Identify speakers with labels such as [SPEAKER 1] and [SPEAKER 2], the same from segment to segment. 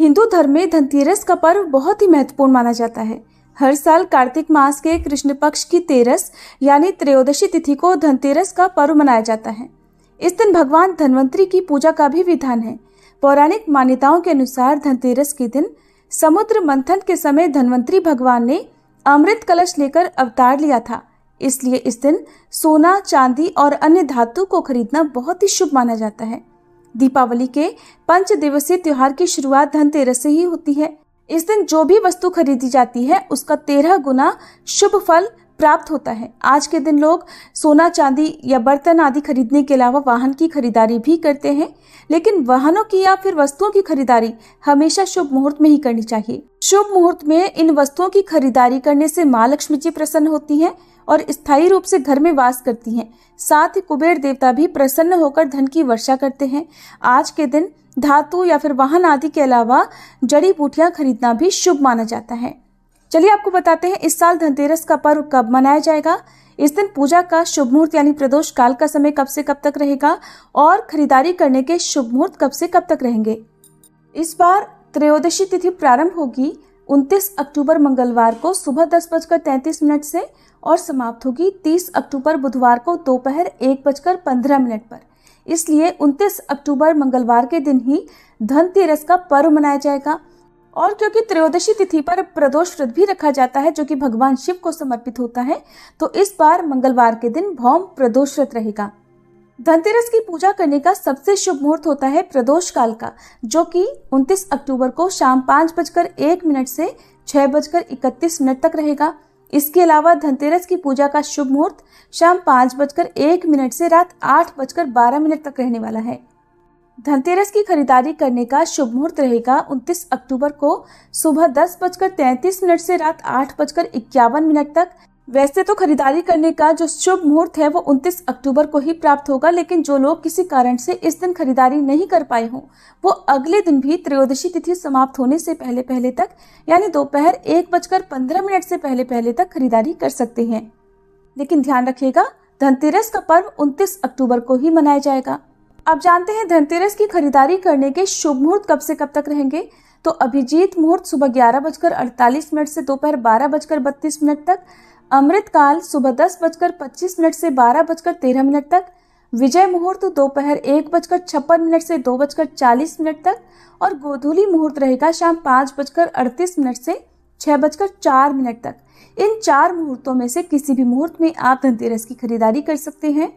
[SPEAKER 1] हिंदू धर्म में धनतेरस का पर्व बहुत ही महत्वपूर्ण माना जाता है। हर साल कार्तिक मास के कृष्ण पक्ष की तेरस यानी त्रयोदशी तिथि को धनतेरस का पर्व मनाया जाता है। इस दिन भगवान धन्वंतरी की पूजा का भी विधान है। पौराणिक मान्यताओं के अनुसार धनतेरस के दिन समुद्र मंथन के समय धन्वंतरी भगवान ने अमृत कलश लेकर अवतार लिया था। इसलिए इस दिन सोना, चांदी और अन्य धातु को खरीदना बहुत ही शुभ माना जाता है। दीपावली के 5 दिवसीय त्योहार की शुरुआत धनतेरस से ही होती है। इस दिन जो भी वस्तु खरीदी जाती है उसका 13 गुना शुभ फल प्राप्त होता है। आज के दिन लोग सोना, चांदी या बर्तन आदि खरीदने के अलावा वाहन की खरीदारी भी करते हैं, लेकिन वाहनों की या फिर वस्तुओं की खरीदारी हमेशा शुभ मुहूर्त में ही करनी चाहिए। शुभ मुहूर्त में इन वस्तुओं की खरीदारी करने से माँ लक्ष्मी जी प्रसन्न होती हैं और स्थायी रूप से घर में वास करती हैं। साथ ही कुबेर देवता भी प्रसन्न होकर धन की वर्षा करते हैं। आज के दिन धातु या फिर वाहन आदि के अलावा जड़ी बूटियां खरीदना भी शुभ माना जाता है। चलिए आपको बताते हैं इस साल धनतेरस का पर्व कब मनाया जाएगा। इस दिन पूजा का शुभ मुहूर्त यानी प्रदोष काल का समय कब से कब तक रहेगा और खरीदारी करने के शुभ मुहूर्त कब से कब तक रहेंगे। इस बार त्रयोदशी तिथि प्रारंभ होगी 29 अक्टूबर मंगलवार को सुबह 10:33 से और समाप्त होगी 30 अक्टूबर बुधवार को दोपहर 1:15 पर। इसलिए 29 अक्टूबर मंगलवार के दिन ही धनतेरस का पर्व मनाया जाएगा। और क्योंकि त्रयोदशी तिथि पर प्रदोष व्रत भी रखा जाता है जो कि भगवान शिव को समर्पित होता है, तो इस बार मंगलवार के दिन भौम प्रदोष व्रत रहेगा। धनतेरस की पूजा करने का सबसे शुभ मुहूर्त होता है प्रदोष काल का, जो कि 29 अक्टूबर को शाम 5:01 से 6:31 तक रहेगा। इसके अलावा धनतेरस की पूजा का शुभ मुहूर्त शाम 5:01 से रात 8:12 तक रहने वाला है। धनतेरस की खरीदारी करने का शुभ मुहूर्त रहेगा 29 अक्टूबर को सुबह 10:33 से रात 8:51 तक। वैसे तो खरीदारी करने का जो शुभ मुहूर्त है वो 29 अक्टूबर को ही प्राप्त होगा, लेकिन जो लोग किसी कारण से इस दिन खरीदारी नहीं कर पाए हों वो अगले दिन भी त्रयोदशी तिथि समाप्त होने से पहले तक यानी दोपहर 1:15 से पहले तक खरीदारी कर सकते हैं। लेकिन ध्यान रखिएगा, धनतेरस का पर्व 29 अक्टूबर को ही मनाया जाएगा। अब जानते हैं धनतेरस की खरीदारी करने के शुभ मुहूर्त कब से कब तक रहेंगे। तो अभिजीत मुहूर्त सुबह 11:48 से दोपहर 12:32 तक, अमृत काल सुबह 10:25 से 12:13 तक, विजय मुहूर्त दोपहर 1:56 से 2:40 तक और गोधूली मुहूर्त रहेगा शाम 5:38 से 6:04 तक। इन 4 मुहूर्तों में से किसी भी मुहूर्त में आप धनतेरस की खरीदारी कर सकते हैं।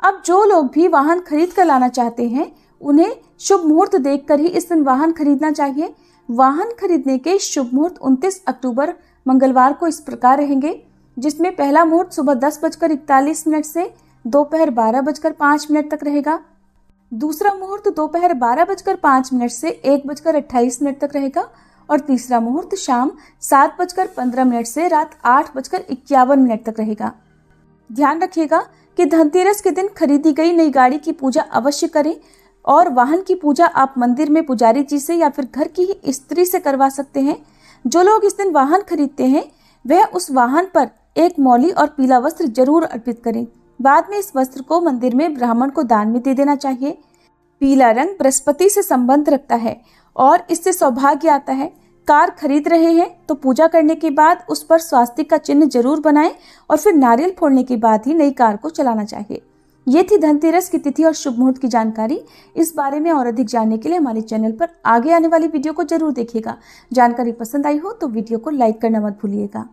[SPEAKER 1] अब जो लोग भी वाहन खरीद कर लाना चाहते हैं उन्हें शुभ मुहूर्त देखकर ही इस दिन वाहन खरीदना चाहिए। वाहन खरीदने के शुभ मुहूर्त 29 अक्टूबर मंगलवार को इस प्रकार रहेंगे, जिसमें पहला मुहूर्त सुबह 10:41 से दोपहर 12:05 तक रहेगा। दूसरा मुहूर्त दोपहर 12:05 से 1:28 तक रहेगा और तीसरा मुहूर्त शाम 7:15 से रात 8:51 तक रहेगा। ध्यान रखिएगा कि धनतेरस के दिन खरीदी गई नई गाड़ी की पूजा अवश्य करें और वाहन की पूजा आप मंदिर में पुजारी जी से या फिर घर की ही स्त्री से करवा सकते हैं। जो लोग इस दिन वाहन खरीदते हैं वह उस वाहन पर एक मौली और पीला वस्त्र जरूर अर्पित करें। बाद में इस वस्त्र को मंदिर में ब्राह्मण को दान में दे देना चाहिए। पीला रंग बृहस्पति से संबंध रखता है और इससे सौभाग्य आता है। कार खरीद रहे हैं तो पूजा करने के बाद उस पर स्वास्तिक का चिन्ह जरूर बनाएं और फिर नारियल फोड़ने के बाद ही नई कार को चलाना चाहिए। ये थी धनतेरस की तिथि और शुभ मुहूर्त की जानकारी। इस बारे में और अधिक जानने के लिए हमारे चैनल पर आगे आने वाली वीडियो को जरूर देखिएगा। जानकारी पसंद आई हो तो वीडियो को लाइक करना मत भूलिएगा।